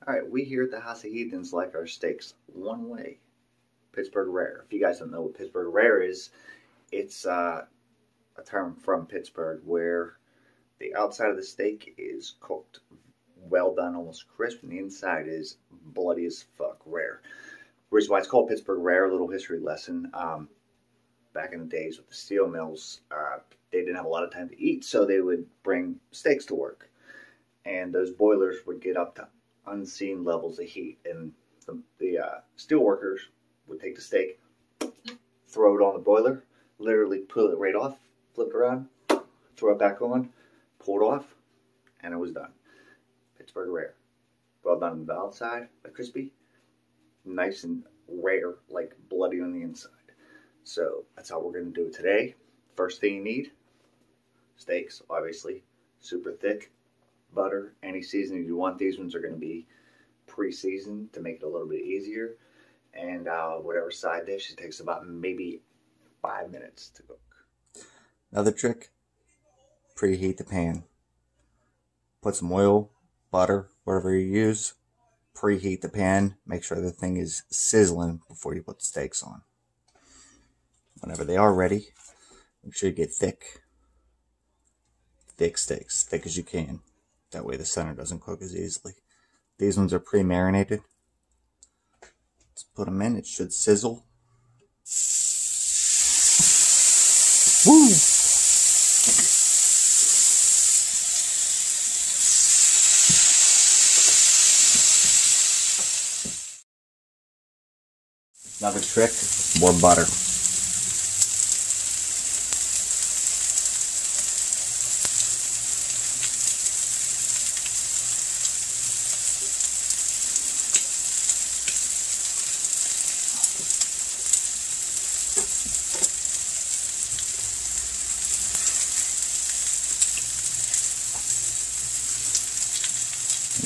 Alright, we here at the House of Heathens like our steaks one way. Pittsburgh Rare. If you guys don't know what Pittsburgh Rare is, it's a term from Pittsburgh where the outside of the steak is cooked well done, almost crisp, and the inside is bloody as fuck rare. Reason why it's called Pittsburgh Rare, a little history lesson. Back in the days with the steel mills, they didn't have a lot of time to eat, so they would bring steaks to work. And those boilers would get up to unseen levels of heat, and the steel workers would take the steak, throw it on the boiler, literally pull it right off, flip it around, throw it back on, pull it off, and it was done. Pittsburgh Rare. Well done on the outside, like crispy, nice and rare, like bloody on the inside. So that's how we're going to do it today. First thing you need, steaks, obviously, super thick, butter, any seasoning you want. These ones are going to be pre-seasoned to make it a little bit easier. And whatever side dish, it takes about maybe 5 minutes to cook. Another trick, preheat the pan. Put some oil, butter, whatever you use. Preheat the pan. Make sure the thing is sizzling before you put the steaks on. Whenever they are ready, make sure you get thick steaks, thick as you can. That way the center doesn't cook as easily. These ones are pre-marinated. Let's put them in. It should sizzle. Woo! Another trick, more butter.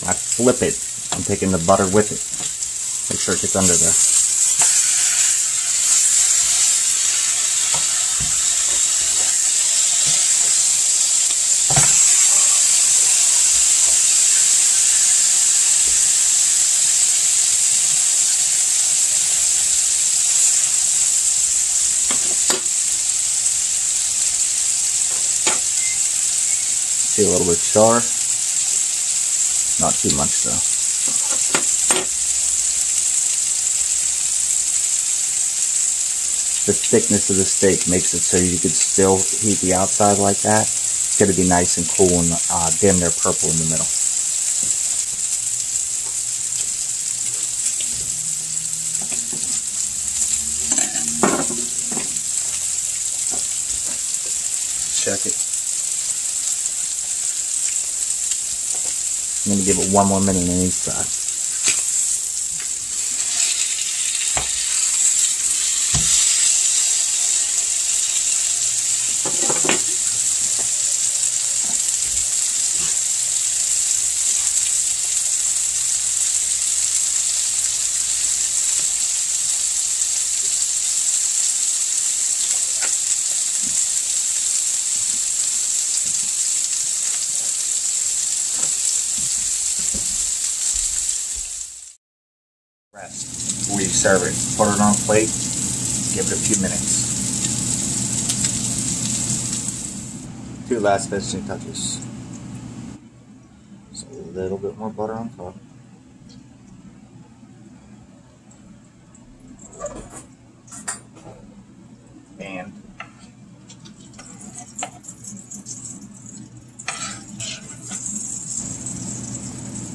I flip it. I'm taking the butter with it. Make sure it gets under there. See a little bit of char. Not too much though. The thickness of the steak makes it so you could still heat the outside like that. It's going to be nice and cool and dim there purple in the middle. Check it. I'm going to give it one more minute on each side. Rest before you serve it. Put it on a plate, give it a few minutes. 2 last finishing touches. So a little bit more butter on top. And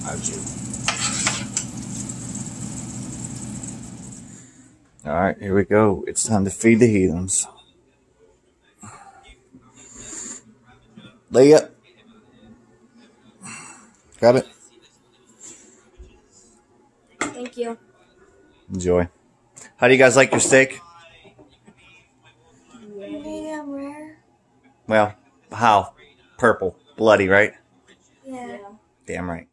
au jus. Alright, here we go. It's time to feed the heathens. Leah. Got it? Thank you. Enjoy. How do you guys like your steak? Medium rare. Well, how? Purple. Bloody, right? Yeah. Damn right.